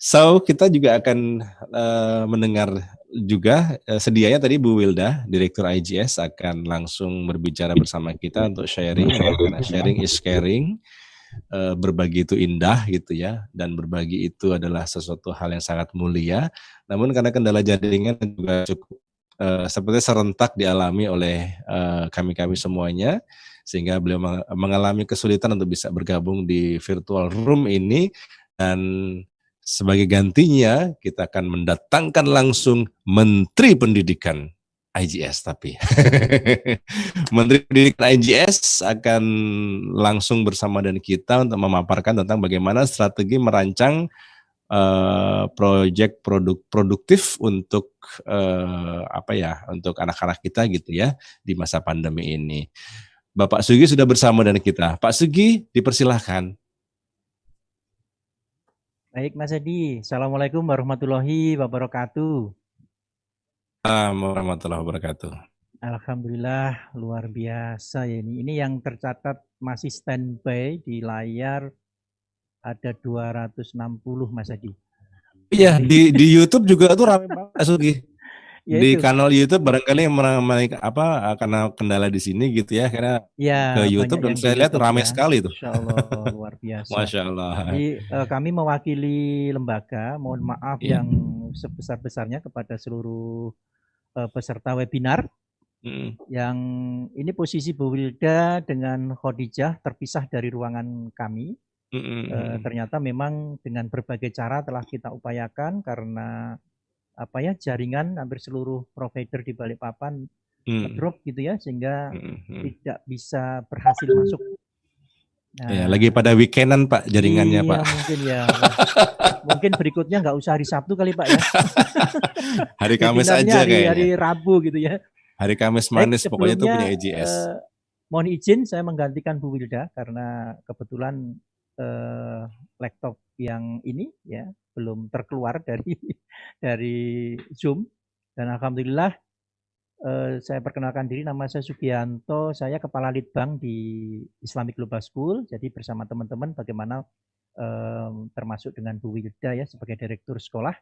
So, kita juga akan mendengar juga sedianya tadi Bu Wilda, Direktur IGS akan langsung berbicara bersama kita untuk sharing ya, karena sharing is caring. Berbagi itu indah gitu ya, dan berbagi itu adalah sesuatu hal yang sangat mulia. Namun karena kendala jaringan juga cukup seperti serentak dialami oleh kami-kami semuanya, sehingga beliau mengalami kesulitan untuk bisa bergabung di virtual room ini. Dan sebagai gantinya kita akan mendatangkan langsung Menteri Pendidikan IGS, tapi Menteri Pendidikan IGS akan langsung bersama dengan kita untuk memaparkan tentang bagaimana strategi merancang proyek produktif untuk untuk anak-anak kita gitu ya di masa pandemi ini. Bapak Sugi sudah bersama dengan kita. Pak Sugi, dipersilahkan. Baik Mas Edi, Assalamualaikum warahmatullahi wabarakatuh. Assalamualaikum warahmatullahi wabarakatuh. Alhamdulillah luar biasa ya ini. Ini yang tercatat masih standby di layar ada 260 Mas Edi. Iya, di YouTube juga tuh ramai banget Mas Sugi. Ya Di itu. kanal YouTube barangkali karena kendala di sini gitu ya, karena Ya, ke YouTube dan saya lihat ramai ya. sekali tuh. Insya Allah luar biasa. Masya Allah. Jadi kami mewakili lembaga, mohon maaf yang sebesar-besarnya kepada seluruh peserta webinar. Yang ini posisi Bu Wilda dengan Khadijah terpisah dari ruangan kami. Ternyata memang dengan berbagai cara telah kita upayakan karena jaringan hampir seluruh provider di Balikpapan drop gitu ya, sehingga tidak bisa berhasil masuk. Nah, ya, lagi pada weekendan Pak jaringannya iya, Pak. Mungkin ya. Mungkin berikutnya nggak usah hari Sabtu kali Pak ya. Hari Kamis aja kayaknya. Hari Rabu gitu ya. Hari Kamis manis pokoknya itu punya IGS. Mohon izin saya menggantikan Bu Wilda karena kebetulan laptop yang ini ya belum terkeluar dari Zoom, dan alhamdulillah saya perkenalkan diri, nama saya Sugianto, saya Kepala Litbang di Islamic Global School. Jadi bersama teman-teman bagaimana termasuk dengan Bu Wilda ya sebagai Direktur Sekolah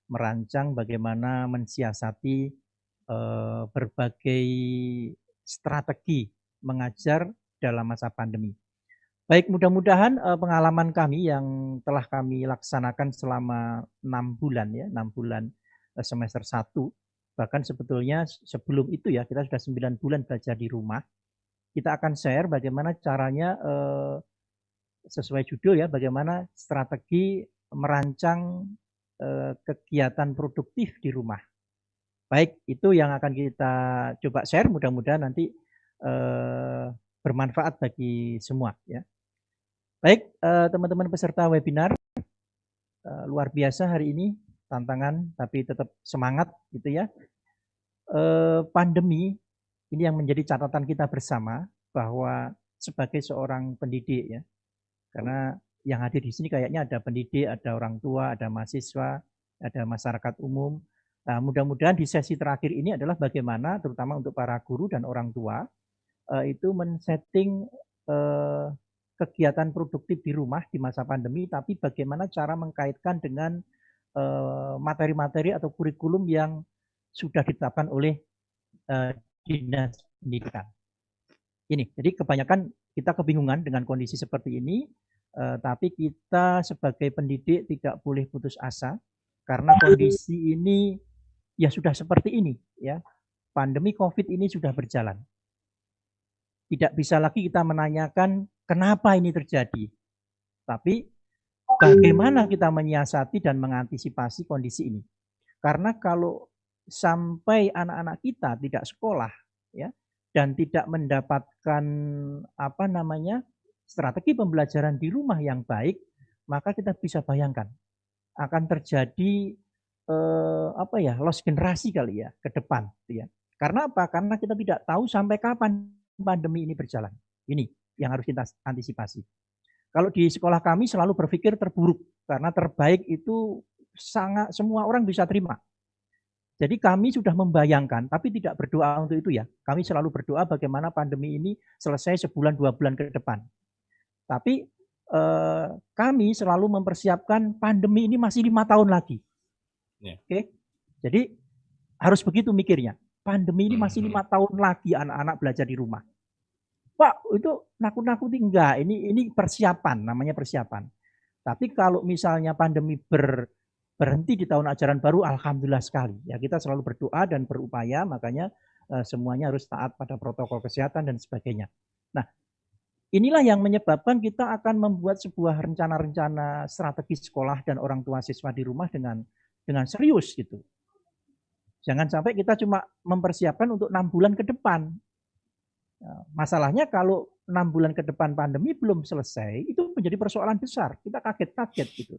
merancang bagaimana mensiasati berbagai strategi mengajar dalam masa pandemi. Baik, mudah-mudahan pengalaman kami yang telah kami laksanakan selama 6 bulan ya, 6 bulan semester 1, bahkan sebetulnya sebelum itu ya, kita sudah 9 bulan belajar di rumah. Kita akan share bagaimana caranya sesuai judul ya, bagaimana strategi merancang kegiatan produktif di rumah. Baik, itu yang akan kita coba share, mudah-mudahan nanti bermanfaat bagi semua ya. Baik, teman-teman peserta webinar, luar biasa hari ini, tantangan tapi tetap semangat gitu ya. Pandemi ini yang menjadi catatan kita bersama bahwa sebagai seorang pendidik ya, karena yang hadir di sini kayaknya ada pendidik, ada orang tua, ada mahasiswa, ada masyarakat umum. Nah, mudah-mudahan di sesi terakhir ini adalah bagaimana terutama untuk para guru dan orang tua itu men-setting kegiatan produktif di rumah di masa pandemi, tapi bagaimana cara mengkaitkan dengan materi-materi atau kurikulum yang sudah ditetapkan oleh Dinas Pendidikan. Ini, jadi kebanyakan kita kebingungan dengan kondisi seperti ini, tapi kita sebagai pendidik tidak boleh putus asa karena kondisi ini ya sudah seperti ini ya. Pandemi Covid ini sudah berjalan. Tidak bisa lagi kita menanyakan kenapa ini terjadi, tapi bagaimana kita menyiasati dan mengantisipasi kondisi ini. Karena kalau sampai anak-anak kita tidak sekolah ya dan tidak mendapatkan strategi pembelajaran di rumah yang baik, maka kita bisa bayangkan akan terjadi loss generasi kali ya ke depan ya. Karena apa? Karena kita tidak tahu sampai kapan pandemi ini berjalan. Ini yang harus kita antisipasi. Kalau di sekolah kami selalu berpikir terburuk karena terbaik itu sangat semua orang bisa terima. Jadi kami sudah membayangkan, tapi tidak berdoa untuk itu ya. Kami selalu berdoa bagaimana pandemi ini selesai sebulan 2 bulan ke depan. Tapi kami selalu mempersiapkan pandemi ini masih 5 tahun lagi. Oke, jadi harus begitu mikirnya. Pandemi ini masih 5 tahun lagi anak-anak belajar di rumah. Pak, itu nakut-nakuti enggak? Ini persiapan, namanya persiapan. Tapi kalau misalnya pandemi berhenti di tahun ajaran baru, alhamdulillah sekali. Ya, kita selalu berdoa dan berupaya, makanya semuanya harus taat pada protokol kesehatan dan sebagainya. Nah, inilah yang menyebabkan kita akan membuat sebuah rencana-rencana strategi sekolah dan orang tua siswa di rumah dengan serius gitu. Jangan sampai kita cuma mempersiapkan untuk 6 bulan ke depan. Masalahnya kalau 6 bulan ke depan pandemi belum selesai, itu menjadi persoalan besar. Kita kaget-kaget gitu.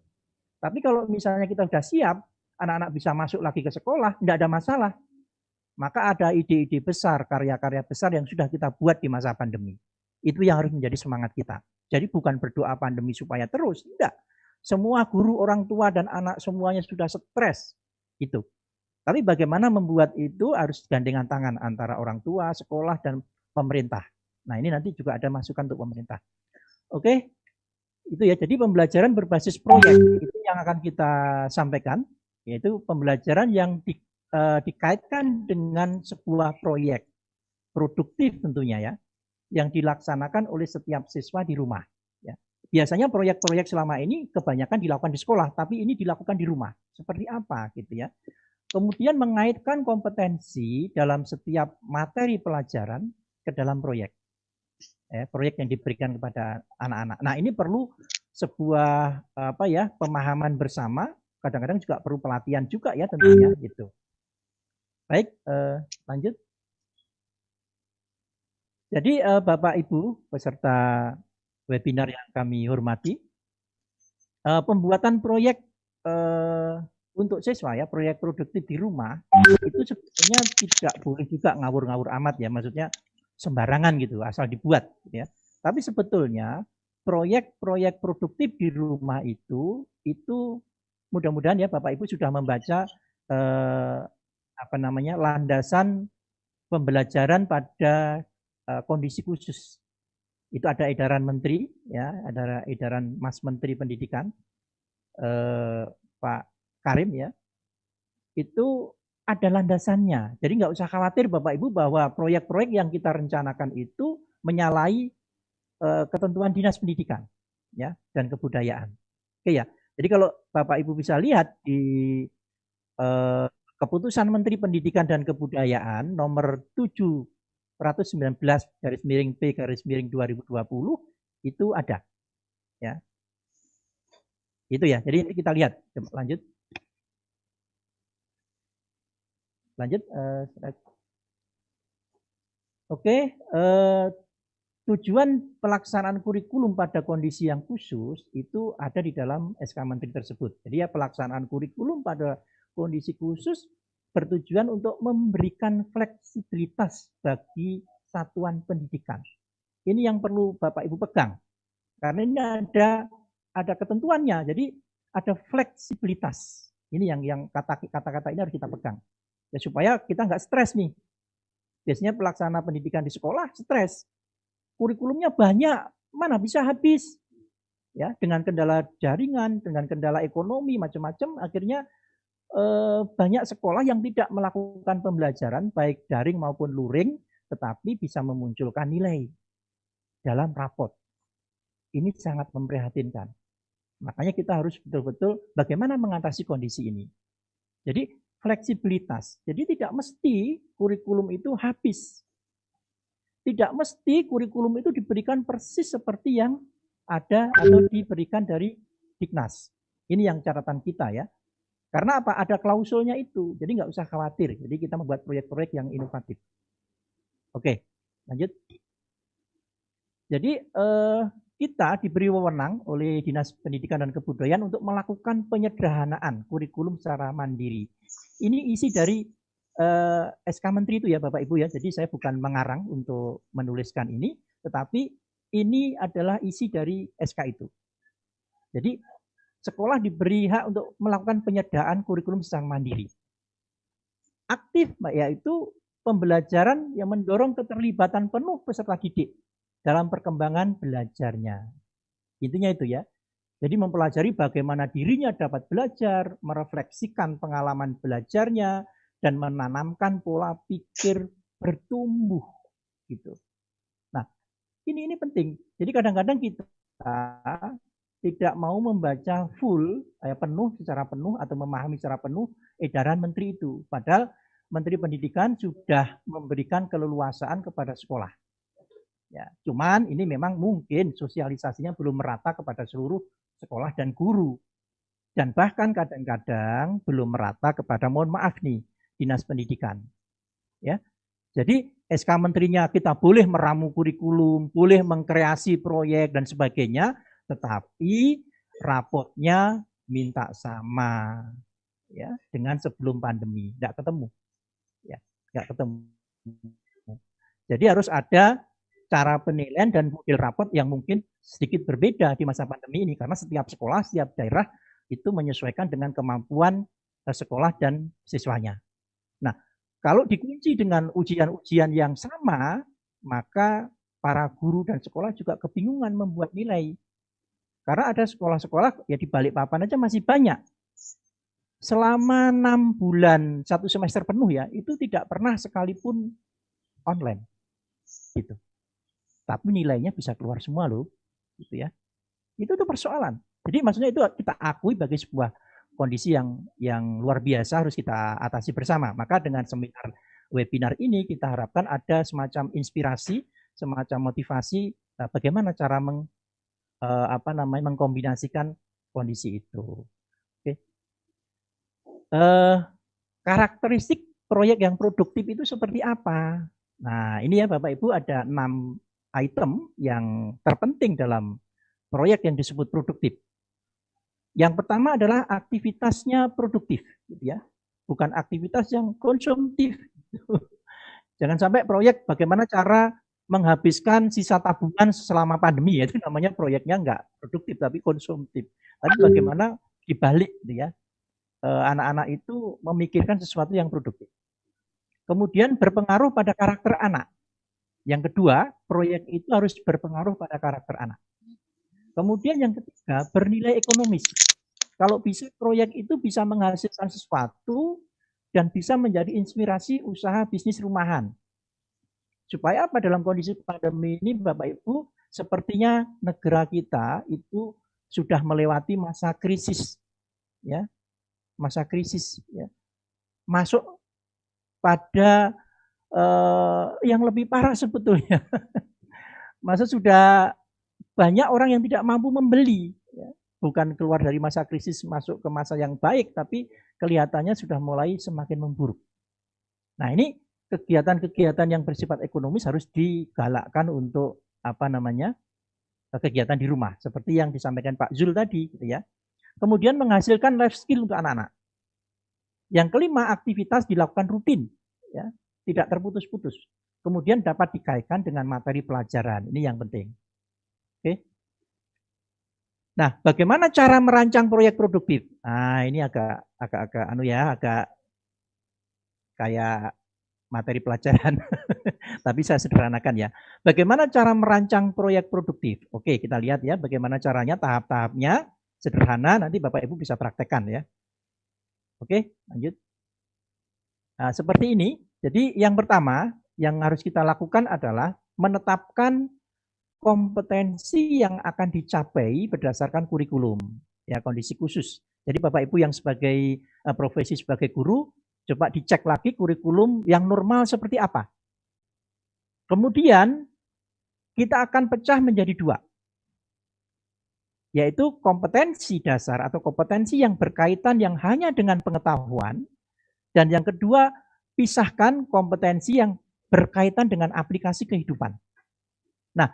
Tapi kalau misalnya kita sudah siap, anak-anak bisa masuk lagi ke sekolah, tidak ada masalah. Maka ada ide-ide besar, karya-karya besar yang sudah kita buat di masa pandemi. Itu yang harus menjadi semangat kita. Jadi bukan berdoa pandemi supaya terus, tidak. Semua guru, orang tua, dan anak semuanya sudah stres. Itu. Tapi bagaimana membuat itu harus gandengan tangan antara orang tua, sekolah, dan pemerintah. Nah, ini nanti juga ada masukan untuk pemerintah. Oke, itu ya. Jadi pembelajaran berbasis proyek itu yang akan kita sampaikan, yaitu pembelajaran yang dikaitkan dengan sebuah proyek produktif tentunya ya, yang dilaksanakan oleh setiap siswa di rumah. Ya. Biasanya proyek-proyek selama ini kebanyakan dilakukan di sekolah, tapi ini dilakukan di rumah. Seperti apa gitu ya? Kemudian mengaitkan kompetensi dalam setiap materi pelajaran ke dalam proyek. Proyek yang diberikan kepada anak-anak. Nah, ini perlu sebuah pemahaman bersama, kadang-kadang juga perlu pelatihan juga ya tentunya gitu. Baik, lanjut. Jadi Bapak Ibu peserta webinar yang kami hormati, pembuatan proyek untuk siswa ya, proyek produktif di rumah itu sebetulnya tidak boleh juga ngawur-ngawur amat ya, maksudnya sembarangan gitu, asal dibuat ya. Tapi sebetulnya proyek-proyek produktif di rumah itu mudah-mudahan ya Bapak Ibu sudah membaca landasan pembelajaran pada kondisi khusus. Itu ada edaran menteri ya, ada edaran Mas Menteri Pendidikan Pak Karim ya. Itu ada landasannya. Jadi nggak usah khawatir Bapak Ibu bahwa proyek-proyek yang kita rencanakan itu menyalahi ketentuan Dinas Pendidikan ya dan Kebudayaan. Oke ya. Jadi kalau Bapak Ibu bisa lihat di Keputusan Menteri Pendidikan dan Kebudayaan nomor 719/P/2020 itu ada ya. Itu ya. Jadi kita lihat. Coba lanjut. Lanjut. Oke. Tujuan pelaksanaan kurikulum pada kondisi yang khusus itu ada di dalam SK Menteri tersebut. Jadi ya pelaksanaan kurikulum pada kondisi khusus bertujuan untuk memberikan fleksibilitas bagi satuan pendidikan. Ini yang perlu Bapak Ibu pegang. Karena ini ada ketentuannya. Jadi ada fleksibilitas. Ini yang kata-kata ini harus kita pegang. Ya, supaya kita nggak stres nih. Biasanya pelaksana pendidikan di sekolah stres. Kurikulumnya banyak, mana bisa habis. Ya, dengan kendala jaringan, dengan kendala ekonomi, macam-macam, akhirnya banyak sekolah yang tidak melakukan pembelajaran, baik daring maupun luring, tetapi bisa memunculkan nilai dalam rapot. Ini sangat memprihatinkan. Makanya kita harus betul-betul bagaimana mengatasi kondisi ini. Jadi fleksibilitas. Jadi tidak mesti kurikulum itu habis. Tidak mesti kurikulum itu diberikan persis seperti yang ada atau diberikan dari Diknas. Ini yang catatan kita ya. Karena apa? Ada klausulnya itu. Jadi nggak usah khawatir. Jadi kita membuat proyek-proyek yang inovatif. Oke, lanjut. Jadi kita diberi wewenang oleh Dinas Pendidikan dan Kebudayaan untuk melakukan penyederhanaan kurikulum secara mandiri. Ini isi dari SK Menteri itu ya Bapak Ibu ya. Jadi saya bukan mengarang untuk menuliskan ini, tetapi ini adalah isi dari SK itu. Jadi sekolah diberi hak untuk melakukan penyederhanaan kurikulum secara mandiri. Aktif yaitu pembelajaran yang mendorong keterlibatan penuh peserta didik dalam perkembangan belajarnya. Intinya itu ya. Jadi mempelajari bagaimana dirinya dapat belajar, merefleksikan pengalaman belajarnya, dan menanamkan pola pikir bertumbuh gitu. Nah, ini penting. Jadi kadang-kadang kita tidak mau membaca full, secara penuh atau memahami secara penuh edaran menteri itu. Padahal Menteri Pendidikan sudah memberikan keleluasaan kepada sekolah. Ya, cuman ini memang mungkin sosialisasinya belum merata kepada seluruh sekolah dan guru. Dan bahkan kadang-kadang belum merata kepada, mohon maaf nih, Dinas Pendidikan. Ya. Jadi SK Menterinya kita boleh meramu kurikulum, boleh mengkreasi proyek dan sebagainya, tetapi rapotnya minta sama ya dengan sebelum pandemi, nggak ketemu. Ya, nggak ketemu. Jadi harus ada cara penilaian dan model rapot yang mungkin sedikit berbeda di masa pandemi ini, karena setiap sekolah, setiap daerah itu menyesuaikan dengan kemampuan sekolah dan siswanya. Nah, kalau dikunci dengan ujian-ujian yang sama, maka para guru dan sekolah juga kebingungan membuat nilai. Karena ada sekolah-sekolah ya di Balikpapan aja masih banyak. Selama 6 bulan 1 semester penuh ya, itu tidak pernah sekalipun online. Gitu. Tapi nilainya bisa keluar semua loh. Gitu ya. Itu tuh persoalan. Jadi maksudnya itu kita akui sebagai sebuah kondisi yang luar biasa harus kita atasi bersama. Maka dengan seminar webinar ini kita harapkan ada semacam inspirasi, semacam motivasi bagaimana cara mengkombinasikan kondisi itu. Oke. Karakteristik proyek yang produktif itu seperti apa? Nah, ini ya Bapak Ibu ada 6 item yang terpenting dalam proyek yang disebut produktif. Yang pertama adalah aktivitasnya produktif, gitu ya. Bukan aktivitas yang konsumtif. Jangan sampai proyek bagaimana cara menghabiskan sisa tabungan selama pandemi, itu namanya proyeknya enggak produktif tapi konsumtif. Tapi bagaimana dibalik, gitu ya. Anak-anak itu memikirkan sesuatu yang produktif. Kemudian berpengaruh pada karakter anak. Yang kedua, proyek itu harus berpengaruh pada karakter anak. Kemudian yang ketiga, bernilai ekonomis. Kalau bisa proyek itu bisa menghasilkan sesuatu dan bisa menjadi inspirasi usaha bisnis rumahan. Supaya apa dalam kondisi pandemi ini Bapak Ibu, sepertinya negara kita itu sudah melewati masa krisis. Ya, masa krisis. Ya. Masuk pada yang lebih parah sebetulnya. Masa sudah banyak orang yang tidak mampu membeli, ya. Bukan keluar dari masa krisis masuk ke masa yang baik, tapi kelihatannya sudah mulai semakin memburuk. Nah, ini kegiatan-kegiatan yang bersifat ekonomis harus digalakkan untuk kegiatan di rumah, seperti yang disampaikan Pak Zul tadi, gitu ya. Kemudian menghasilkan life skill untuk anak-anak. Yang kelima, aktivitas dilakukan rutin, ya, tidak terputus-putus. Kemudian dapat dikaitkan dengan materi pelajaran, ini yang penting. Oke. Nah, bagaimana cara merancang proyek produktif? Nah, ini agak kayak materi pelajaran. Tapi saya sederhanakan ya. Bagaimana cara merancang proyek produktif? Oke, kita lihat ya bagaimana caranya, tahap-tahapnya sederhana, nanti Bapak Ibu bisa praktekkan ya. Oke, lanjut. Nah, seperti ini. Jadi yang pertama yang harus kita lakukan adalah menetapkan kompetensi yang akan dicapai berdasarkan kurikulum, ya kondisi khusus. Jadi Bapak Ibu yang sebagai profesi sebagai guru, coba dicek lagi kurikulum yang normal seperti apa. Kemudian kita akan pecah menjadi 2, yaitu kompetensi dasar atau kompetensi yang berkaitan yang hanya dengan pengetahuan, dan yang kedua pisahkan kompetensi yang berkaitan dengan aplikasi kehidupan. Nah,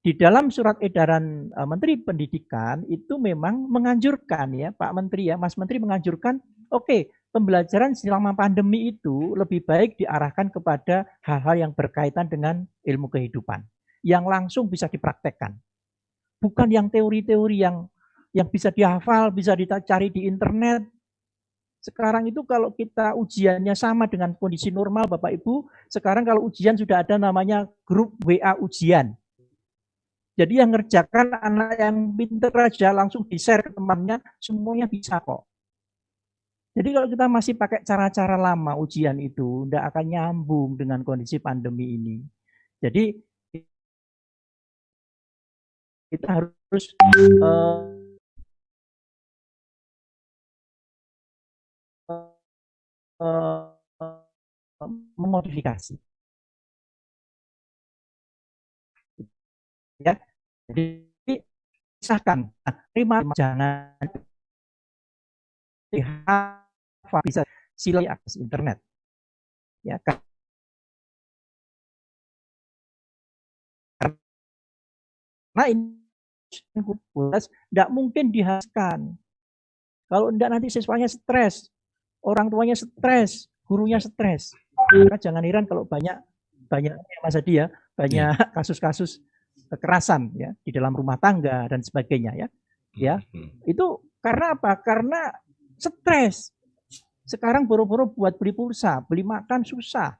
di dalam surat edaran Menteri Pendidikan itu memang menganjurkan ya Pak Menteri ya, Mas Menteri menganjurkan oke, pembelajaran selama pandemi itu lebih baik diarahkan kepada hal-hal yang berkaitan dengan ilmu kehidupan yang langsung bisa dipraktekkan. Bukan yang teori-teori yang bisa dihafal, bisa dicari di internet. Sekarang itu kalau kita ujiannya sama dengan kondisi normal Bapak Ibu, sekarang kalau ujian sudah ada namanya grup WA ujian. Jadi yang ngerjakan anak yang pinter aja langsung di-share ke temannya, semuanya bisa kok. Jadi kalau kita masih pakai cara-cara lama ujian itu, tidak akan nyambung dengan kondisi pandemi ini. Jadi kita harus memodifikasi. Ya, jadi pisahkan. Nah, terima jangan bisa silai akses internet. Ya, karena ini tidak mungkin dihasilkan. Kalau tidak nanti siswanya stres, orang tuanya stres, gurunya stres. Maka jangan heran kalau banyak Mas Hadi ya, banyak kasus-kasus kekerasan ya di dalam rumah tangga dan sebagainya ya. Ya. Itu karena apa? Karena stres. Sekarang boro-boro buat beli pulsa, beli makan susah.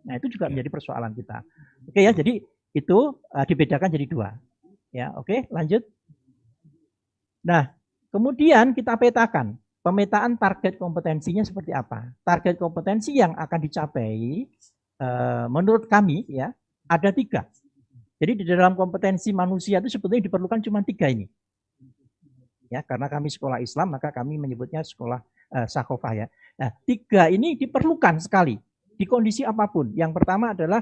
Nah, itu juga menjadi persoalan kita. Oke ya, jadi itu dibedakan jadi dua. Ya, oke, lanjut. Nah, kemudian kita petakan pemetaan target kompetensinya seperti apa. Target kompetensi yang akan dicapai menurut kami ya ada 3. Jadi di dalam kompetensi manusia itu sebetulnya diperlukan cuma 3 ini. Ya, karena kami sekolah Islam maka kami menyebutnya sekolah Sakofah ya. Nah, 3 ini diperlukan sekali di kondisi apapun. Yang pertama adalah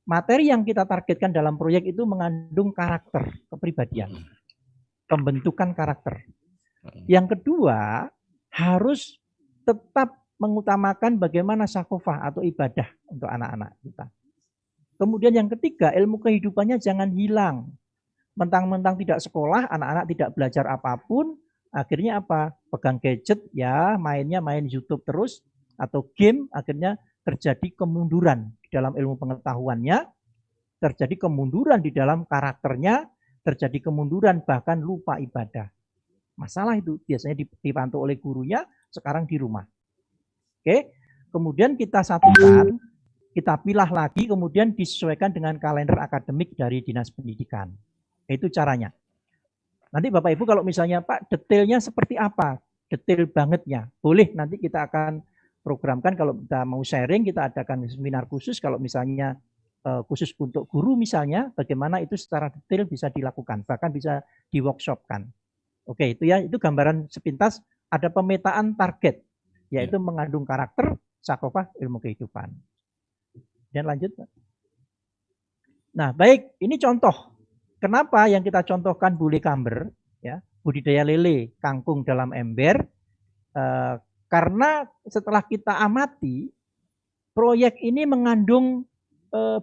materi yang kita targetkan dalam proyek itu mengandung karakter kepribadian, pembentukan karakter. Yang kedua, harus tetap mengutamakan bagaimana sakofah atau ibadah untuk anak-anak kita. Kemudian yang ketiga, ilmu kehidupannya jangan hilang. Mentang-mentang tidak sekolah, anak-anak tidak belajar apapun, akhirnya apa? Pegang gadget ya, mainnya main YouTube terus atau game, akhirnya terjadi kemunduran di dalam ilmu pengetahuannya, terjadi kemunduran di dalam karakternya, terjadi kemunduran bahkan lupa ibadah. Masalah itu biasanya dipantau oleh gurunya, sekarang di rumah. Oke, kemudian kita satukan, kita pilah lagi, kemudian disesuaikan dengan kalender akademik dari Dinas Pendidikan. Itu caranya. Nanti Bapak Ibu kalau misalnya Pak detailnya seperti apa, detail bangetnya, boleh nanti kita akan programkan kalau kita mau sharing, kita adakan seminar khusus kalau misalnya khusus untuk guru misalnya, bagaimana itu secara detail bisa dilakukan, bahkan bisa di workshopkan. Oke, itu ya, itu gambaran sepintas ada pemetaan target, yaitu mengandung karakter, sakofah, ilmu kehidupan. Dan lanjut. Nah, baik, ini contoh. Kenapa yang kita contohkan bule kamber, ya, budidaya lele, kangkung dalam ember, karena setelah kita amati, proyek ini mengandung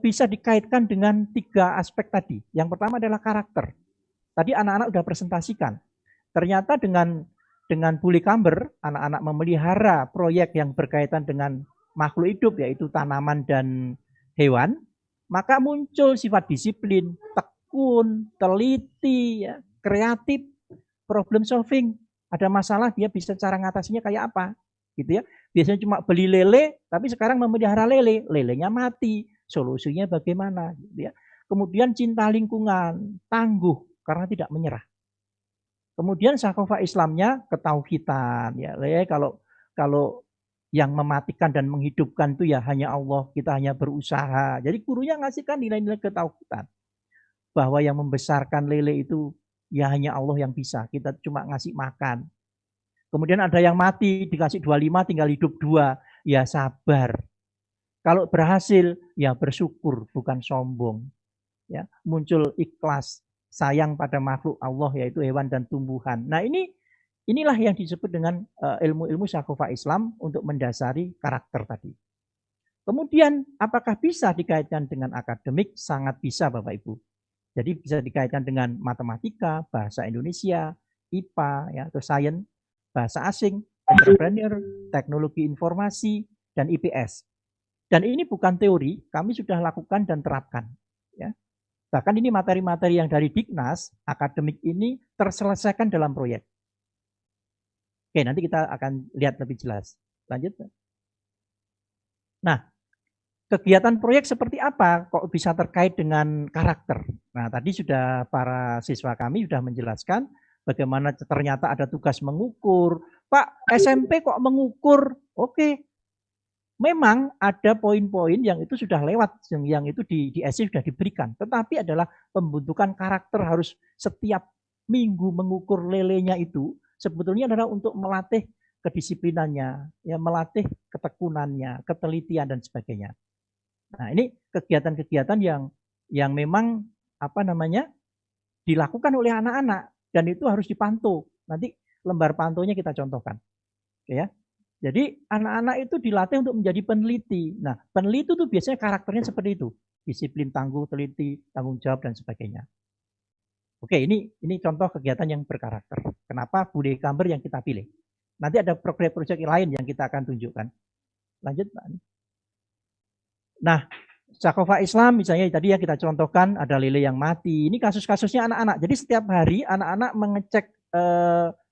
bisa dikaitkan dengan 3 aspek tadi. Yang pertama adalah karakter. Tadi anak-anak sudah presentasikan. Ternyata dengan bule kamber, anak-anak memelihara proyek yang berkaitan dengan makhluk hidup, yaitu tanaman dan hewan, maka muncul sifat disiplin, tekun, teliti, ya, kreatif, problem solving. Ada masalah dia bisa cara ngatasinya kayak apa, gitu ya. Biasanya cuma beli lele, tapi sekarang memelihara lele, lelenya mati, solusinya bagaimana, gitu ya. Kemudian cinta lingkungan, tangguh karena tidak menyerah. Kemudian sakofah Islamnya ketauhidan, ya. Kalau yang mematikan dan menghidupkan itu ya hanya Allah, kita hanya berusaha. Jadi gurunya ngasihkan nilai-nilai ketauhidan. Bahwa yang membesarkan lele itu ya hanya Allah yang bisa, kita cuma ngasih makan. Kemudian ada yang mati, dikasih 25 tinggal hidup 2, ya sabar. Kalau berhasil, ya bersyukur, bukan sombong. Ya, muncul ikhlas, sayang pada makhluk Allah, yaitu hewan dan tumbuhan. Nah, inilah yang disebut dengan ilmu-ilmu sakofah Islam untuk mendasari karakter tadi. Kemudian, apakah bisa dikaitkan dengan akademik? Sangat bisa, Bapak Ibu. Jadi bisa dikaitkan dengan matematika, bahasa Indonesia, IPA, ya, atau sains, bahasa asing, entrepreneur, teknologi informasi, dan IPS. Dan ini bukan teori, kami sudah lakukan dan terapkan. Ya. Bahkan ini materi-materi yang dari Dignas, akademik ini terselesaikan dalam proyek. Oke, nanti kita akan lihat lebih jelas. Lanjut. Nah, kegiatan proyek seperti apa kok bisa terkait dengan karakter. Nah, tadi sudah para siswa kami sudah menjelaskan bagaimana ternyata ada tugas mengukur. Pak, SMP kok mengukur? Oke, memang ada poin-poin yang itu sudah lewat, yang itu di SC sudah diberikan. Tetapi adalah pembentukan karakter harus setiap minggu mengukur lelenya itu sebetulnya adalah untuk melatih kedisiplinannya, ya melatih ketekunannya, ketelitian dan sebagainya. Nah, ini kegiatan-kegiatan yang memang apa namanya dilakukan oleh anak-anak dan itu harus dipantau. Nanti lembar pantaunya kita contohkan. Ya. Jadi anak-anak itu dilatih untuk menjadi peneliti. Nah, peneliti itu biasanya karakternya seperti itu. Disiplin, tangguh, teliti, tanggung jawab dan sebagainya. Oke, ini contoh kegiatan yang berkarakter. Kenapa Bude Kamber yang kita pilih? Nanti ada proyek-proyek lain yang kita akan tunjukkan. Lanjut, Pak. Nah, Sakofa Islam misalnya tadi ya kita contohkan ada lele yang mati. Ini kasus-kasusnya anak-anak. Jadi setiap hari anak-anak mengecek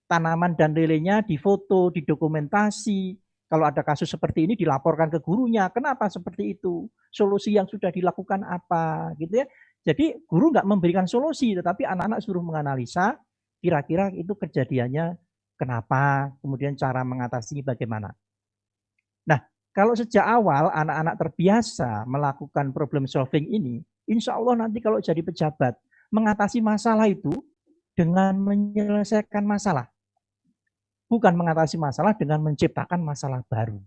tanaman dan lelenya, difoto, didokumentasi. Kalau ada kasus seperti ini dilaporkan ke gurunya. Kenapa seperti itu? Solusi yang sudah dilakukan apa? Gitu ya. Jadi guru nggak memberikan solusi, tetapi anak-anak suruh menganalisa kira-kira itu kejadiannya kenapa, kemudian cara mengatasi bagaimana. Nah, kalau sejak awal anak-anak terbiasa melakukan problem solving ini, insya Allah nanti kalau jadi pejabat, mengatasi masalah itu dengan menyelesaikan masalah. Bukan mengatasi masalah dengan menciptakan masalah baru.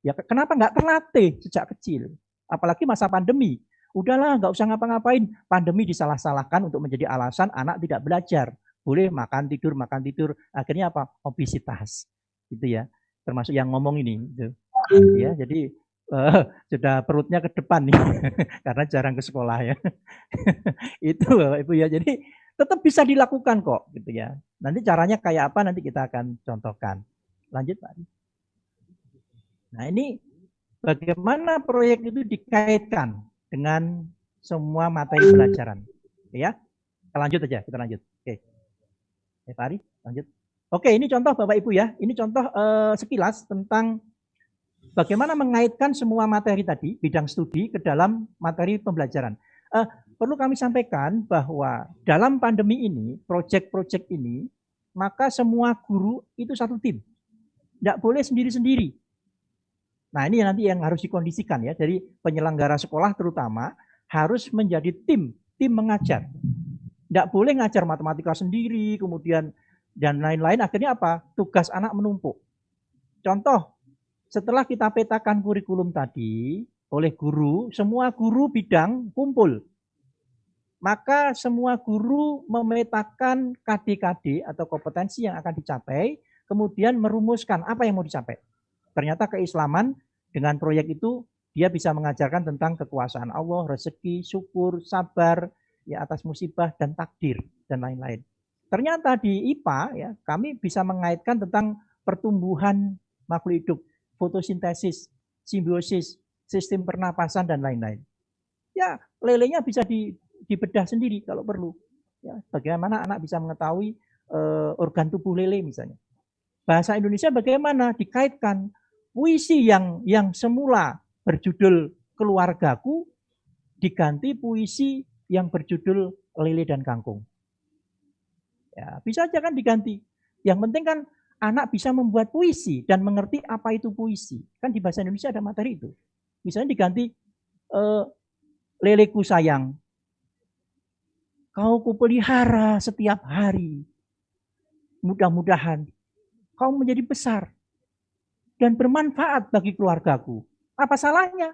Ya, kenapa nggak terlatih sejak kecil? Apalagi masa pandemi. Udahlah, nggak usah ngapa-ngapain. Pandemi disalah-salahkan untuk menjadi alasan anak tidak belajar. Boleh makan tidur. Akhirnya apa? Obesitas. Gitu ya. Termasuk yang ngomong ini. Gitu. Ya, jadi sudah perutnya ke depan nih. Karena jarang ke sekolah ya. Itu Bapak Ibu ya. Jadi tetap bisa dilakukan kok. Gitu ya. Nanti caranya kayak apa nanti kita akan contohkan. Lanjut Pak. Nah ini bagaimana proyek itu dikaitkan dengan semua materi pelajaran. Ya, kita lanjut aja, kita lanjut. Oke, Pak Ari, lanjut. Oke, ini contoh Bapak Ibu ya. Ini contoh sekilas tentang bagaimana mengaitkan semua materi tadi, bidang studi ke dalam materi pembelajaran. Perlu kami sampaikan bahwa dalam pandemi ini, proyek-proyek ini, maka semua guru itu satu tim. Tidak boleh sendiri-sendiri. Nah ini nanti yang harus dikondisikan ya. Jadi penyelenggara sekolah terutama harus menjadi tim mengajar. Tidak boleh ngajar matematika sendiri, kemudian dan lain-lain. Akhirnya apa? Tugas anak menumpuk. Contoh, setelah kita petakan kurikulum tadi oleh guru, semua guru bidang kumpul. Maka semua guru memetakan KD-KD atau kompetensi yang akan dicapai, kemudian merumuskan apa yang mau dicapai. Ternyata keislaman dengan proyek itu dia bisa mengajarkan tentang kekuasaan Allah, rezeki, syukur, sabar ya atas musibah dan takdir dan lain-lain. Ternyata di IPA ya kami bisa mengaitkan tentang pertumbuhan makhluk hidup, fotosintesis, simbiosis, sistem pernapasan dan lain-lain. Ya, lelenya bisa dibedah sendiri kalau perlu. Ya, bagaimana anak bisa mengetahui organ tubuh lele misalnya. Bahasa Indonesia bagaimana dikaitkan puisi yang semula berjudul Keluargaku diganti puisi yang berjudul Lele dan Kangkung. Ya, bisa aja kan diganti. Yang penting kan anak bisa membuat puisi dan mengerti apa itu puisi. Kan di bahasa Indonesia ada materi itu. Misalnya diganti leleku sayang, kau kupelihara setiap hari. Mudah-mudahan kau menjadi besar dan bermanfaat bagi keluargaku. Apa salahnya?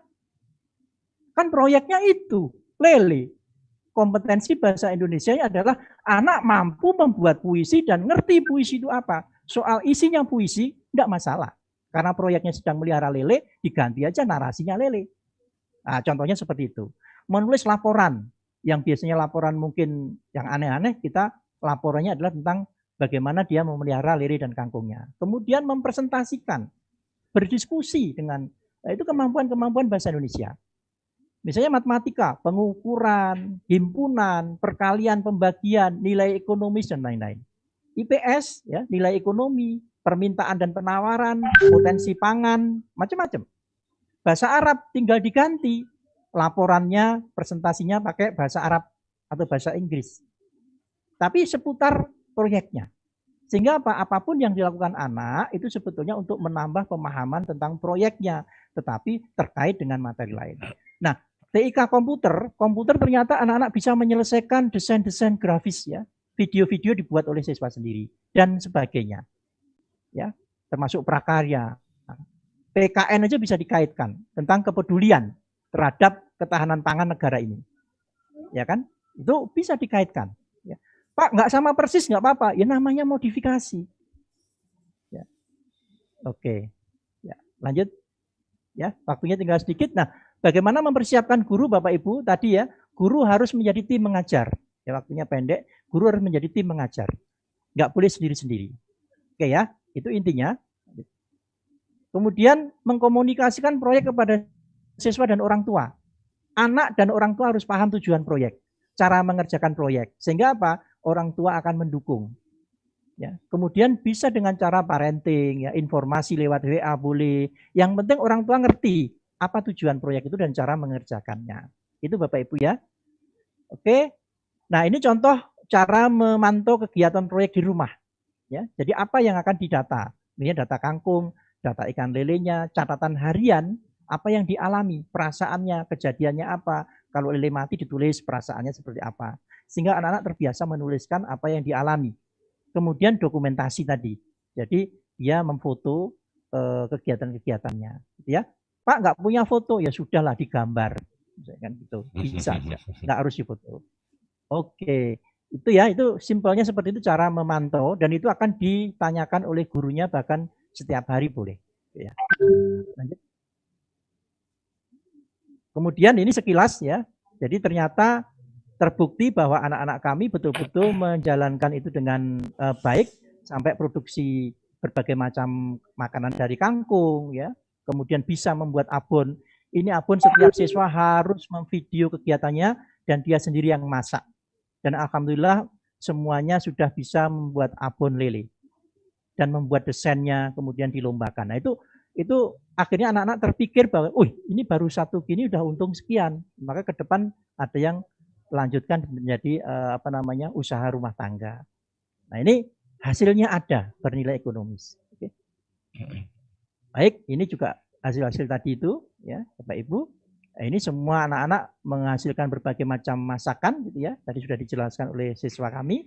Kan proyeknya itu, lele. Kompetensi bahasa Indonesia adalah anak mampu membuat puisi dan ngerti puisi itu apa. Soal isinya puisi, tidak masalah. Karena proyeknya sedang melihara lele, diganti aja narasinya lele. Nah, contohnya seperti itu. Menulis laporan, yang biasanya laporan mungkin yang aneh-aneh, kita laporannya adalah tentang bagaimana dia memelihara lele dan kangkungnya. Kemudian mempresentasikan, berdiskusi dengan, itu kemampuan-kemampuan bahasa Indonesia. Misalnya matematika, pengukuran, himpunan, perkalian, pembagian, nilai ekonomis, dan lain-lain. IPS, ya, nilai ekonomi, permintaan dan penawaran, potensi pangan, macam-macam. bahasa Arab, tinggal diganti laporannya, presentasinya pakai bahasa Arab atau bahasa Inggris. Tapi seputar proyeknya. Sehingga apapun yang dilakukan anak itu sebetulnya untuk menambah pemahaman tentang proyeknya, tetapi terkait dengan materi lain. Nah, TIK komputer ternyata anak-anak bisa menyelesaikan desain-desain grafis ya, video-video dibuat oleh siswa sendiri dan sebagainya. Ya, termasuk prakarya. PKN aja bisa dikaitkan tentang kepedulian terhadap ketahanan pangan negara ini. Ya kan? Itu bisa dikaitkan. Ya. Pak, nggak sama persis nggak apa-apa. Ya namanya modifikasi. Ya. Oke. Ya, lanjut. Ya, waktunya tinggal sedikit. Nah, bagaimana mempersiapkan guru Bapak Ibu? Tadi ya, guru harus menjadi tim mengajar. Ya, waktunya pendek. Guru harus menjadi tim mengajar. Nggak boleh sendiri-sendiri. Oke ya, itu intinya. Kemudian mengkomunikasikan proyek kepada siswa dan orang tua. Anak dan orang tua harus paham tujuan proyek, cara mengerjakan proyek. Sehingga apa? Orang tua akan mendukung. Ya. Kemudian bisa dengan cara parenting, ya, informasi lewat WA boleh. Yang penting orang tua ngerti apa tujuan proyek itu dan cara mengerjakannya. Itu Bapak Ibu ya. Oke. Nah ini contoh cara memantau kegiatan proyek di rumah. Ya. Jadi apa yang akan didata? Ini data kangkung, data ikan lelenya, catatan harian, apa yang dialami, perasaannya, kejadiannya apa. Kalau lele mati ditulis perasaannya seperti apa. Sehingga anak-anak terbiasa menuliskan apa yang dialami. Kemudian dokumentasi tadi. Jadi dia memfoto kegiatan-kegiatannya. Ya, Pak nggak punya foto, ya sudahlah digambar. Kan gitu. Bisa, nggak harus difoto. Oke, itu ya, itu simpelnya seperti itu cara memantau dan itu akan ditanyakan oleh gurunya bahkan setiap hari boleh. Ya. Lanjut. Kemudian ini sekilas ya. Jadi ternyata terbukti bahwa anak-anak kami betul-betul menjalankan itu dengan baik sampai produksi berbagai macam makanan dari kangkung ya. Kemudian bisa membuat abon. Ini abon setiap siswa harus memvideo kegiatannya dan dia sendiri yang masak. Dan alhamdulillah semuanya sudah bisa membuat abon lele dan membuat desainnya kemudian dilombakan. Nah itu akhirnya anak-anak terpikir bahwa, ini baru satu gini udah untung sekian. Maka ke depan ada yang lanjutkan menjadi usaha rumah tangga. Nah ini hasilnya ada bernilai ekonomis. Oke. Baik, ini juga hasil-hasil tadi itu ya Bapak Ibu. Nah, ini semua anak-anak menghasilkan berbagai macam masakan gitu ya. Tadi sudah dijelaskan oleh siswa kami.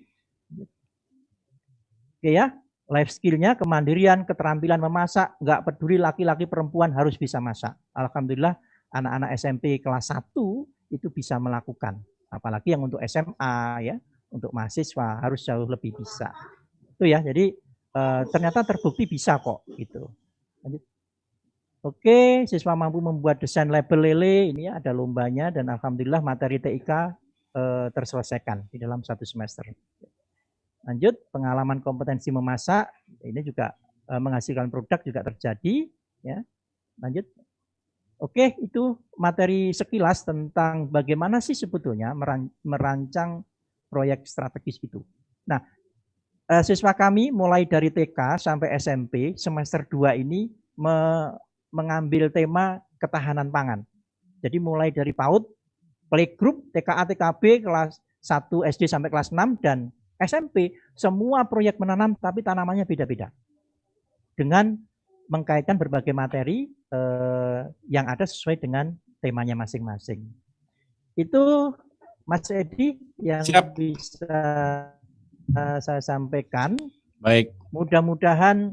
Oke ya, life skill-nya kemandirian, keterampilan memasak, nggak peduli laki-laki perempuan harus bisa masak. Alhamdulillah anak-anak SMP kelas 1 itu bisa melakukan. Apalagi yang untuk SMA ya, untuk mahasiswa harus jauh lebih bisa. Itu ya, jadi ternyata terbukti bisa kok gitu. Lanjut. Oke, siswa mampu membuat desain label lele, ini ada lombanya dan alhamdulillah materi TIK terselesaikan di dalam 1 semester. Lanjut, pengalaman kompetensi memasak, ini juga menghasilkan produk juga terjadi. Ya. Lanjut. Oke, itu materi sekilas tentang bagaimana sih sebetulnya merancang proyek strategis itu. Nah, siswa kami mulai dari TK sampai SMP semester 2 ini mengambil tema ketahanan pangan. Jadi mulai dari PAUD, playgroup, TKA, TKB, kelas 1 SD sampai kelas 6, dan SMP, semua proyek menanam tapi tanamannya beda-beda. Dengan mengkaitkan berbagai materi yang ada sesuai dengan temanya masing-masing. Itu Mas Edi yang bisa saya sampaikan. Baik. Mudah-mudahan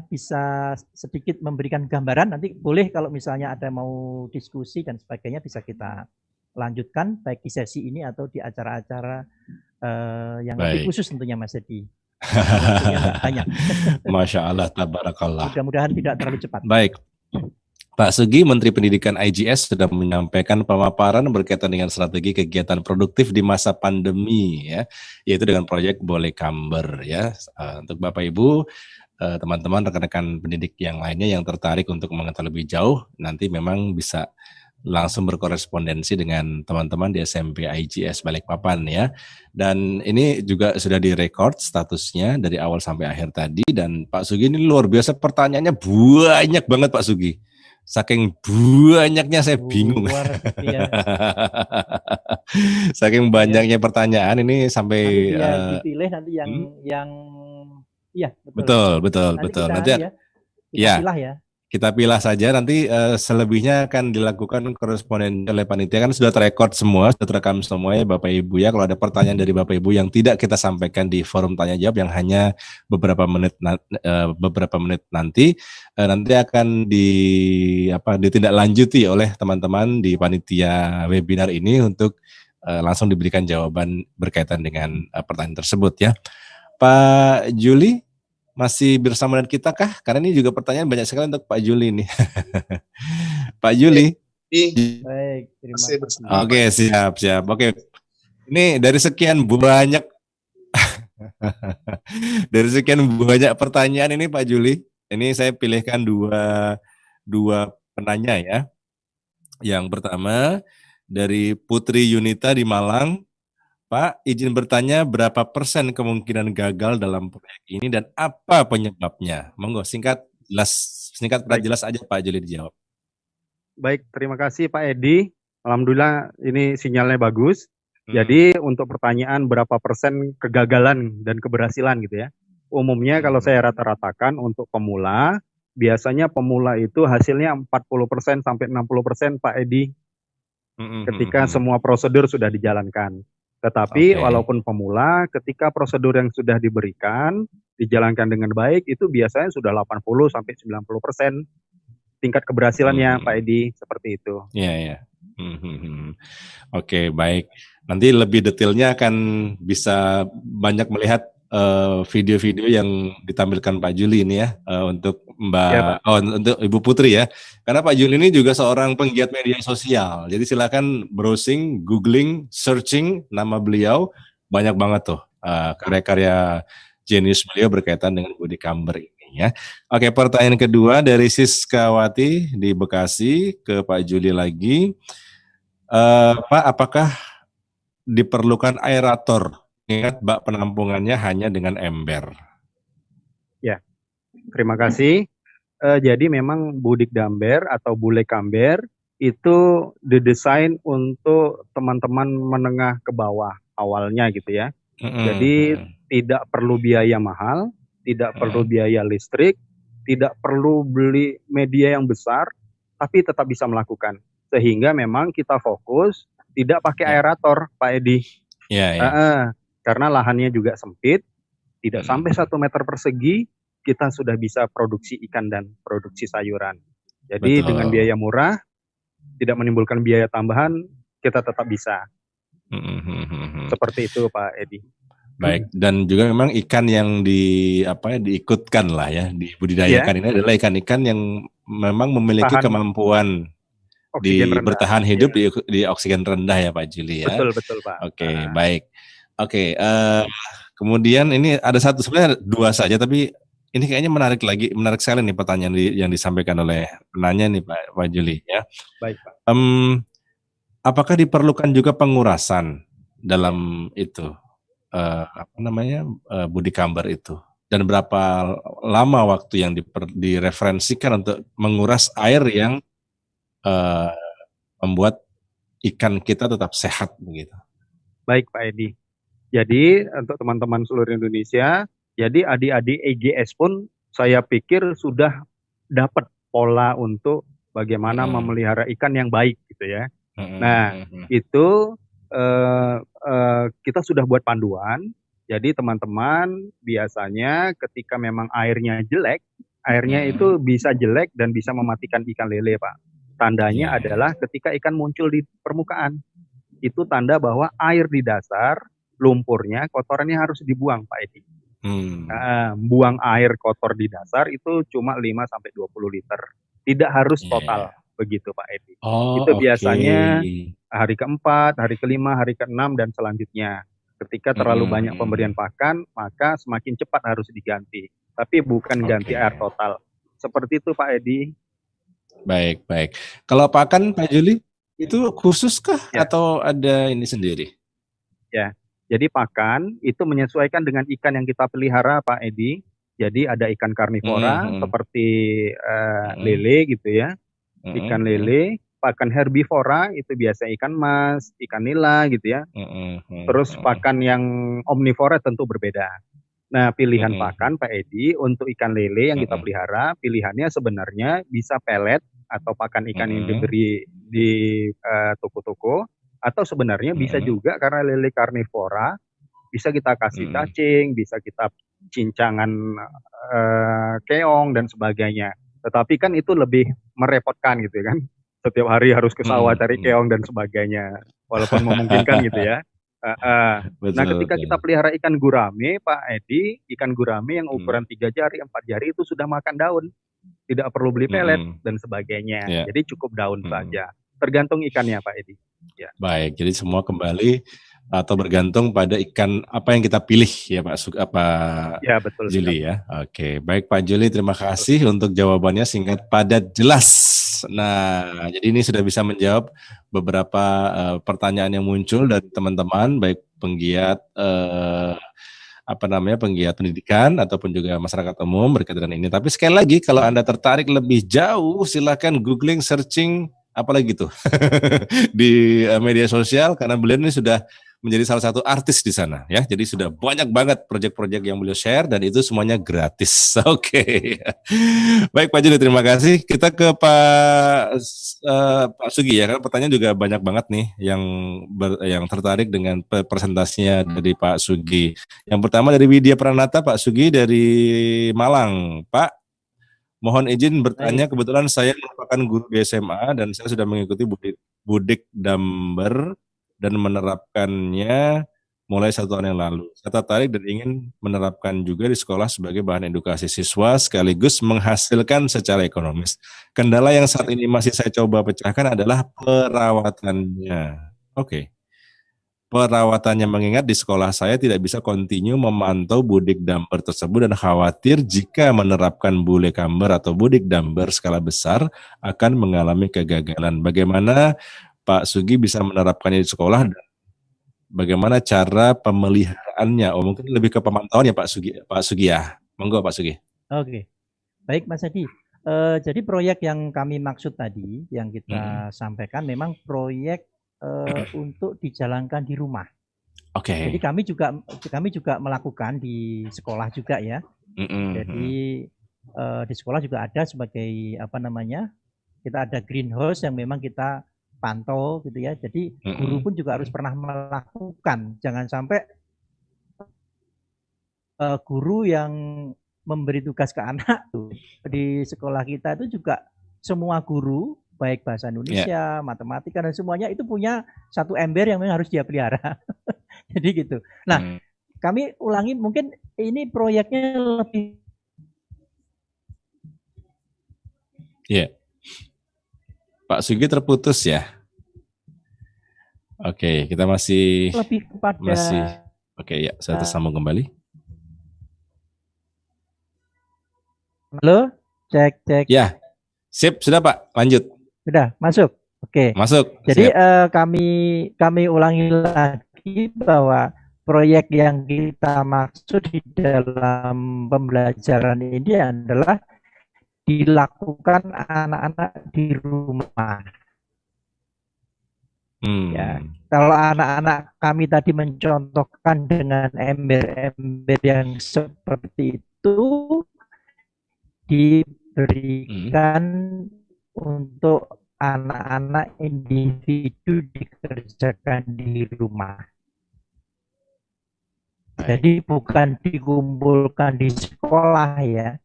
bisa sedikit memberikan gambaran. Nanti boleh kalau misalnya ada mau diskusi dan sebagainya bisa kita lanjutkan baik di sesi ini atau di acara-acara yang lebih khusus tentunya Mas Edi. Banyak. Masya Allah, tabarakallah. Mudah-mudahan tidak terlalu cepat. Baik. Pak Sugi, Menteri Pendidikan IGS sudah menyampaikan pemaparan berkaitan dengan strategi kegiatan produktif di masa pandemi ya, yaitu dengan proyek Boleh Kamber ya. Untuk Bapak Ibu, teman-teman rekan-rekan pendidik yang lainnya yang tertarik untuk mengetahui lebih jauh, nanti memang bisa langsung berkorespondensi dengan teman-teman di SMP IGS Balikpapan ya. Dan ini juga sudah direkord statusnya dari awal sampai akhir tadi. Dan Pak Sugi ini luar biasa, pertanyaannya banyak banget Pak Sugi. Saking banyaknya saya bingung. Luar biasa. Saking banyaknya pertanyaan ini sampai Nanti dipilih nanti yang iya betul. Nanti Nanti kita ya pilah ya. kita pilah saja, nanti selebihnya akan dilakukan koresponden oleh panitia, kan sudah terekord semua, sudah terekam semua ya Bapak Ibu ya. Kalau ada pertanyaan dari Bapak Ibu yang tidak kita sampaikan di forum tanya jawab yang hanya beberapa menit nanti, nanti akan ditindaklanjuti oleh teman-teman di panitia webinar ini untuk langsung diberikan jawaban berkaitan dengan pertanyaan tersebut ya. Pak Juli masih bersama dengan kita kah? Karena ini juga pertanyaan banyak sekali untuk Pak Juli nih. Pak Juli. Baik, terima kasih. Oke, siap. Oke. Ini dari sekian banyak pertanyaan ini Pak Juli, ini saya pilihkan dua penanya ya. Yang pertama dari Putri Yunita di Malang. Pak, izin bertanya berapa persen kemungkinan gagal dalam proyek ini dan apa penyebabnya? Monggo singkat jelas aja Pak Juli dijawab. Baik, terima kasih Pak Edi. Alhamdulillah ini sinyalnya bagus. Jadi untuk pertanyaan berapa persen kegagalan dan keberhasilan gitu ya. Umumnya kalau saya rata-ratakan untuk pemula, biasanya pemula itu hasilnya 40% sampai 60% Pak Edi. Ketika semua prosedur sudah dijalankan. Tetapi walaupun pemula, ketika prosedur yang sudah diberikan, dijalankan dengan baik, itu biasanya sudah 80 sampai 90% tingkat keberhasilannya Pak Edi, seperti itu. Iya. Oke, baik. Nanti lebih detailnya akan bisa banyak melihat video-video yang ditampilkan Pak Juli ini ya, untuk untuk Ibu Putri ya. Karena Pak Juli ini juga seorang penggiat media sosial. Jadi silakan browsing, googling, searching nama beliau, banyak banget tuh karya-karya jenius beliau berkaitan dengan Budi Camber ini ya. Oke, pertanyaan kedua dari Siskawati di Bekasi ke Pak Juli lagi. Pak, apakah diperlukan aerator? Ingat bak penampungannya hanya dengan ember. Ya, terima kasih. Jadi memang Budik Damber atau Bule Camber itu didesain untuk teman-teman menengah ke bawah awalnya gitu ya. Jadi tidak perlu biaya mahal, tidak perlu biaya listrik, tidak perlu beli media yang besar, tapi tetap bisa melakukan. Sehingga memang kita fokus tidak pakai aerator, Pak Edi. Karena lahannya juga sempit, tidak sampai 1 meter persegi, kita sudah bisa produksi ikan dan produksi sayuran. Jadi dengan biaya murah, tidak menimbulkan biaya tambahan, kita tetap bisa. Seperti itu Pak Edi. Baik, dan juga memang ikan yang diikutkan lah ya, dibudidayakan ini adalah ikan-ikan yang memang memiliki kemampuan bertahan hidup di oksigen rendah ya Pak Juli ya. Betul Pak. Oke, baik. Oke, kemudian ini ada satu, sebenarnya dua saja, tapi ini kayaknya menarik sekali nih pertanyaan yang disampaikan oleh penanya nih Pak Juli ya. Baik Pak. Apakah diperlukan juga pengurasan dalam itu Budi Camber itu, dan berapa lama waktu yang direferensikan untuk menguras air yang membuat ikan kita tetap sehat begitu? Baik Pak Edi. Jadi untuk teman-teman seluruh Indonesia, jadi adik-adik EGS pun saya pikir sudah dapat pola untuk bagaimana memelihara ikan yang baik gitu ya. Nah itu kita sudah buat panduan. Jadi teman-teman biasanya ketika memang airnya jelek, airnya itu bisa jelek dan bisa mematikan ikan lele Pak. Tandanya adalah ketika ikan muncul di permukaan, itu tanda bahwa air di dasar, lumpurnya, kotorannya harus dibuang Pak Edi. Buang air kotor di dasar itu cuma 5-20 liter. Tidak harus total, begitu Pak Edi. Itu biasanya hari keempat, hari kelima, hari keenam, dan selanjutnya. Ketika terlalu banyak pemberian pakan, maka semakin cepat harus diganti. Tapi bukan ganti air total. Seperti itu Pak Edi. Baik. Kalau pakan Pak Juli, itu khususkah atau ada ini sendiri? Ya, jadi pakan itu menyesuaikan dengan ikan yang kita pelihara Pak Edi. Jadi ada ikan karnivora seperti lele gitu ya. ikan lele, pakan herbivora itu biasa ikan mas, ikan nila gitu ya. Terus pakan yang omnivora tentu berbeda. Nah, pilihan pakan Pak Edi untuk ikan lele yang kita pelihara, pilihannya sebenarnya bisa pelet atau pakan ikan yang diberi di toko-toko, atau sebenarnya bisa juga karena lele karnivora, bisa kita kasih cacing, bisa kita cincangan keong dan sebagainya. Tetapi kan itu lebih merepotkan gitu kan. Setiap hari harus ke sawah cari keong dan sebagainya. Walaupun memungkinkan gitu ya. Nah, ketika kita pelihara ikan gurame, Pak Edi, ikan gurame yang ukuran 3 jari, 4 jari itu sudah makan daun. Tidak perlu beli pelet dan sebagainya. Jadi cukup daun saja. Tergantung ikannya, Pak Edi. Ya. Baik, jadi semua kembali atau bergantung pada ikan apa yang kita pilih ya Pak Ya, betul Juli ya. Oke, baik Pak Juli, terima kasih untuk jawabannya singkat, padat, jelas. Nah, jadi ini sudah bisa menjawab beberapa pertanyaan yang muncul dari teman-teman, baik penggiat penggiat pendidikan ataupun juga masyarakat umum berkaitan dengan ini. Tapi sekali lagi, kalau Anda tertarik lebih jauh, silakan googling, searching, apalagi tuh di media sosial, karena beliau ini sudah menjadi salah satu artis di sana ya. Jadi sudah banyak banget proyek-proyek yang beliau share dan itu semuanya gratis. Oke. Baik Pak Juli, terima kasih. Kita ke Pak Sugi ya, karena pertanyaan juga banyak banget nih yang tertarik dengan presentasinya dari Pak Sugi. Yang pertama dari Widya Pranata, Pak Sugi dari Malang. Pak, mohon izin bertanya, kebetulan saya merupakan guru di SMA dan saya sudah mengikuti Budik Damber dan menerapkannya mulai 1 tahun yang lalu. Saya tertarik dan ingin menerapkan juga di sekolah sebagai bahan edukasi siswa sekaligus menghasilkan secara ekonomis. Kendala yang saat ini masih saya coba pecahkan adalah perawatannya. Oke. Perawatannya, mengingat di sekolah saya tidak bisa kontinu memantau Budik Damber tersebut dan khawatir jika menerapkan Bule Kamber atau Budik Damber skala besar akan mengalami kegagalan. Bagaimana Pak Sugi bisa menerapkannya di sekolah dan bagaimana cara pemeliharaannya? Oh, mungkin lebih ke pemantauan ya Pak Sugi ya. Monggo Pak Sugi. Oke. Baik Mas Edi. Jadi proyek yang kami maksud tadi yang kita sampaikan memang proyek untuk dijalankan di rumah. Oke. Jadi kami juga melakukan di sekolah juga ya. Jadi di sekolah juga ada sebagai kita ada greenhouse yang memang kita pantau gitu ya. Jadi guru pun juga harus pernah melakukan. Jangan sampai guru yang memberi tugas ke anak tuh di sekolah kita itu juga semua guru baik bahasa Indonesia, matematika dan semuanya itu punya satu ember yang memang harus dia pelihara. Jadi gitu. Nah, kami ulangi, mungkin ini proyeknya lebih. Iya. Pak Sugi terputus ya. Oke, kita masih lebih kepada Oke, ya, saya tersambung kembali. Halo, cek. Ya, sip, sudah Pak, lanjut. Sudah, masuk. Oke. Masuk. Jadi kami ulangi lagi bahwa proyek yang kita maksud di dalam pembelajaran ini adalah dilakukan anak-anak di rumah. Ya, kalau anak-anak kami tadi mencontohkan dengan ember-ember yang seperti itu diberikan untuk anak-anak individu dikerjakan di rumah. Jadi bukan dikumpulkan di sekolah ya.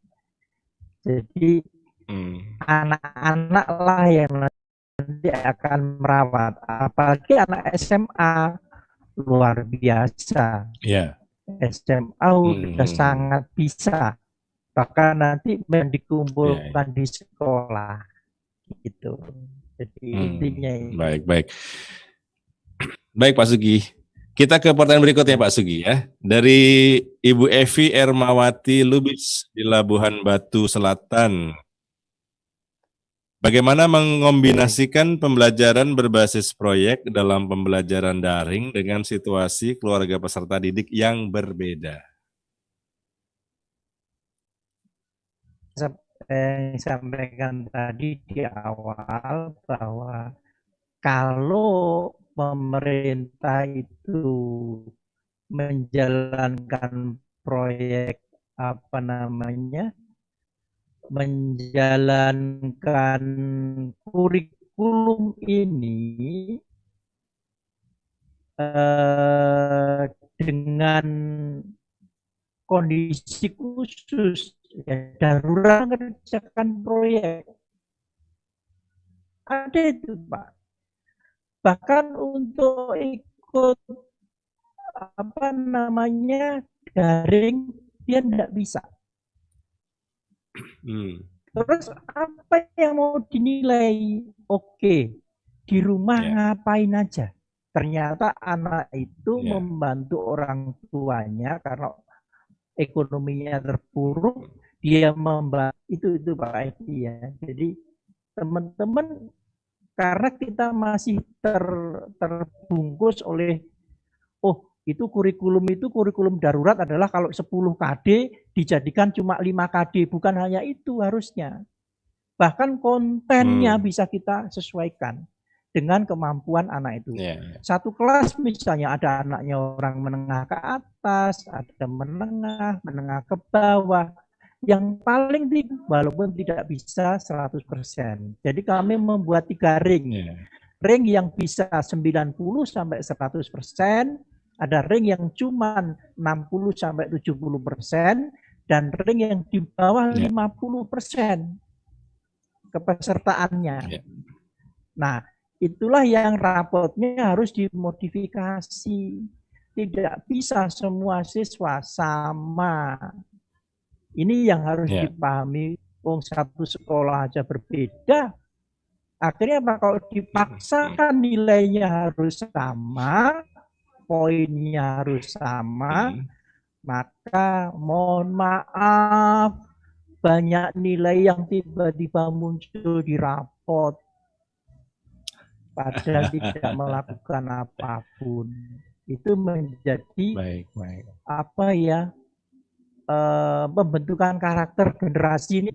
Jadi anak-anak lah yang nanti akan merawat. Apalagi anak SMA luar biasa. SMA udah sangat bisa. Bahkan nanti dikumpulkan di sekolah gitu. Jadi intinya ini. Baik Pak Sugi. Kita ke pertanyaan berikutnya Pak Sugi ya. Dari Ibu Evi Ermawati Lubis di Labuhan Batu Selatan. Bagaimana mengombinasikan pembelajaran berbasis proyek dalam pembelajaran daring dengan situasi keluarga peserta didik yang berbeda? saya sampaikan tadi di awal bahwa kalau pemerintah itu menjalankan proyek menjalankan kurikulum ini dengan kondisi khusus, ya, darurat mengerjakan proyek. Ada itu, Pak. Bahkan untuk ikut daring dia tidak bisa. Terus apa yang mau dinilai? Oke, di rumah ngapain aja? Ternyata anak itu membantu orang tuanya karena ekonominya terpuruk, dia membantu itu Pak Edi ya. Jadi teman-teman, karena kita masih terbungkus oleh itu kurikulum darurat adalah kalau 10 KD dijadikan cuma 5 KD, bukan hanya itu harusnya. Bahkan kontennya bisa kita sesuaikan dengan kemampuan anak itu. Satu kelas misalnya ada anaknya orang menengah ke atas, ada menengah ke bawah. Yang paling tinggi walaupun tidak bisa 100%. Jadi kami membuat 3 ring. Ring yang bisa 90 sampai 100%, ada ring yang cuma 60 sampai 70%, dan ring yang di bawah 50% kepesertaannya. Nah, itulah yang rapotnya harus dimodifikasi. Tidak bisa semua siswa sama. Ini yang harus dipahami. Satu sekolah aja berbeda. Akhirnya apa? Kalau dipaksakan nilainya harus sama, poinnya harus sama, maka mohon maaf, banyak nilai yang tiba-tiba muncul di rapot padahal tidak melakukan apapun. Itu menjadi pembentukan karakter generasi ini.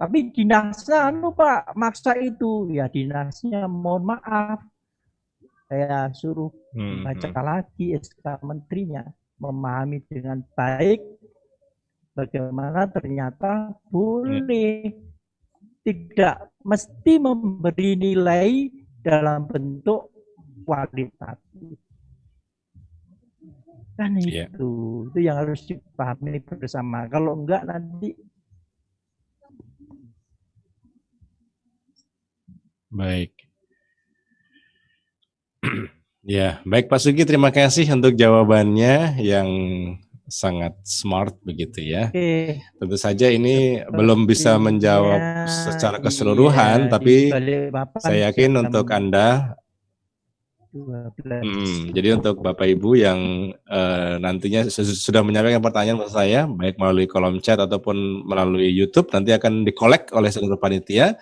Tapi dinasnya Pak maksa itu, ya dinasnya mohon maaf, saya suruh baca lagi SK menterinya, memahami dengan baik bagaimana ternyata boleh, tidak mesti memberi nilai dalam bentuk kualitatif. Kan itu yang harus dipahami bersama. Kalau enggak nanti. Baik. Ya, baik Pak Sugi, terima kasih untuk jawabannya yang sangat smart begitu ya. Tentu saja ini belum bisa menjawab secara keseluruhan, tapi saya yakin untuk Anda, jadi untuk Bapak Ibu yang nantinya sudah menyampaikan pertanyaan ke saya, baik melalui kolom chat ataupun melalui YouTube, nanti akan dikolek oleh seluruh panitia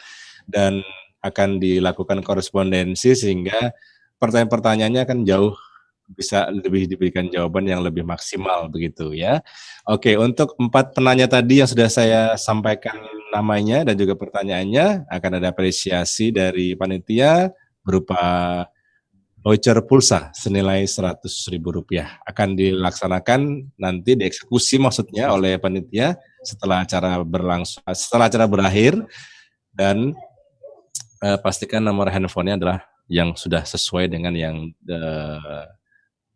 dan akan dilakukan korespondensi sehingga pertanyaan-pertanyaannya akan jauh bisa lebih diberikan jawaban yang lebih maksimal begitu ya. Oke, untuk 4 penanya tadi yang sudah saya sampaikan namanya dan juga pertanyaannya, akan ada apresiasi dari panitia berupa voucher pulsa senilai Rp100.000 akan dilaksanakan nanti dieksekusi maksudnya oleh panitia setelah acara berakhir, dan pastikan nomor handphonenya adalah yang sudah sesuai dengan yang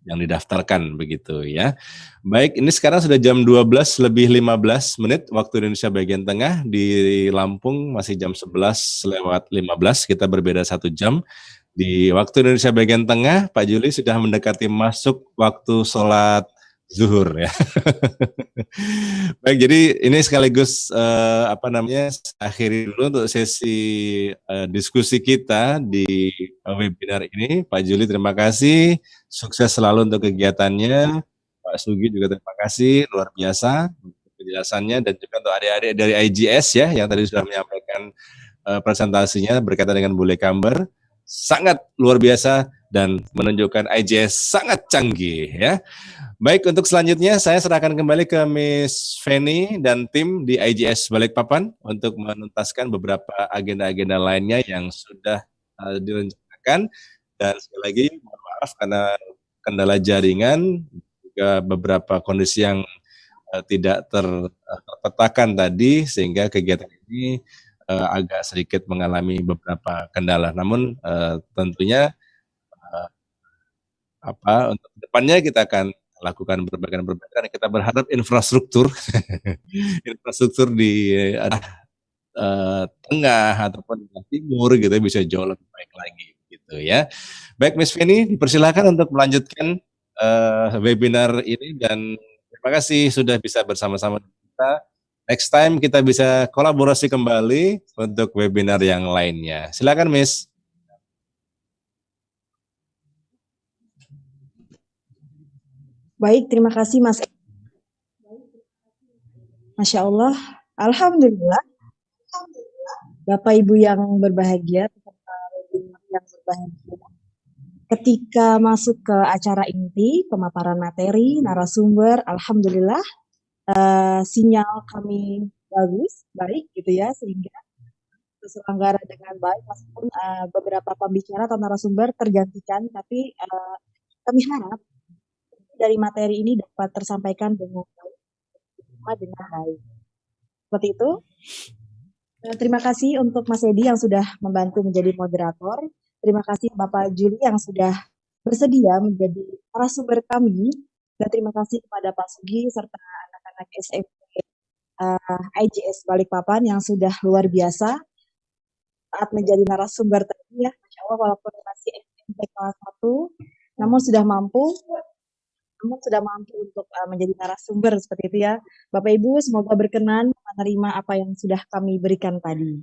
didaftarkan begitu ya. Baik, ini sekarang sudah jam 12:15 waktu Indonesia bagian tengah. Di Lampung masih jam 11:15, kita berbeda 1 jam. Di waktu Indonesia bagian tengah, Pak Juli sudah mendekati masuk waktu sholat zuhur ya. Baik, jadi ini sekaligus akhiri dulu untuk sesi diskusi kita di webinar ini. Pak Juli terima kasih, sukses selalu untuk kegiatannya. Pak Sugi juga terima kasih, luar biasa untuk penjelasannya, dan juga untuk adik-adik dari IGS ya yang tadi sudah menyampaikan presentasinya berkaitan dengan Bule Kamber. Sangat luar biasa dan menunjukkan IJS sangat canggih ya. Baik, untuk selanjutnya saya serahkan kembali ke Miss Feni dan tim di IJS Balikpapan untuk menuntaskan beberapa agenda-agenda lainnya yang sudah direncanakan. Dan sekali lagi mohon maaf karena kendala jaringan, juga beberapa kondisi yang tidak terpetakan tadi, sehingga kegiatan ini agak sedikit mengalami beberapa kendala. Namun tentunya untuk depannya kita akan lakukan perbaikan. Kita berharap infrastruktur di tengah ataupun di timur gitu bisa jauh lebih baik lagi gitu ya. Baik, Miss Feni, dipersilakan untuk melanjutkan webinar ini, dan terima kasih sudah bisa bersama-sama kita. Next time kita bisa kolaborasi kembali untuk webinar yang lainnya. Silakan, Miss. Baik, terima kasih Mas. Masya Allah, Alhamdulillah, Bapak Ibu yang berbahagia, yang berbahagia. Ketika masuk ke acara inti, pemaparan materi, narasumber, Alhamdulillah, sinyal kami baik gitu ya, sehingga terselenggara dengan baik, meskipun beberapa pembicara atau narasumber tergantikan, tapi kami harap dari materi ini dapat tersampaikan dengan baik. Seperti itu. Terima kasih untuk Mas Edi yang sudah membantu menjadi moderator. Terima kasih Bapak Juli yang sudah bersedia menjadi narasumber kami. Dan terima kasih kepada Pak Sugi serta anak-anak SMP IJS Balikpapan yang sudah luar biasa saat menjadi narasumber tadi ya. Masya Allah, walaupun masih SMP kelas 1, namun sudah mampu untuk menjadi narasumber seperti itu ya. Bapak Ibu, semoga berkenan menerima apa yang sudah kami berikan tadi.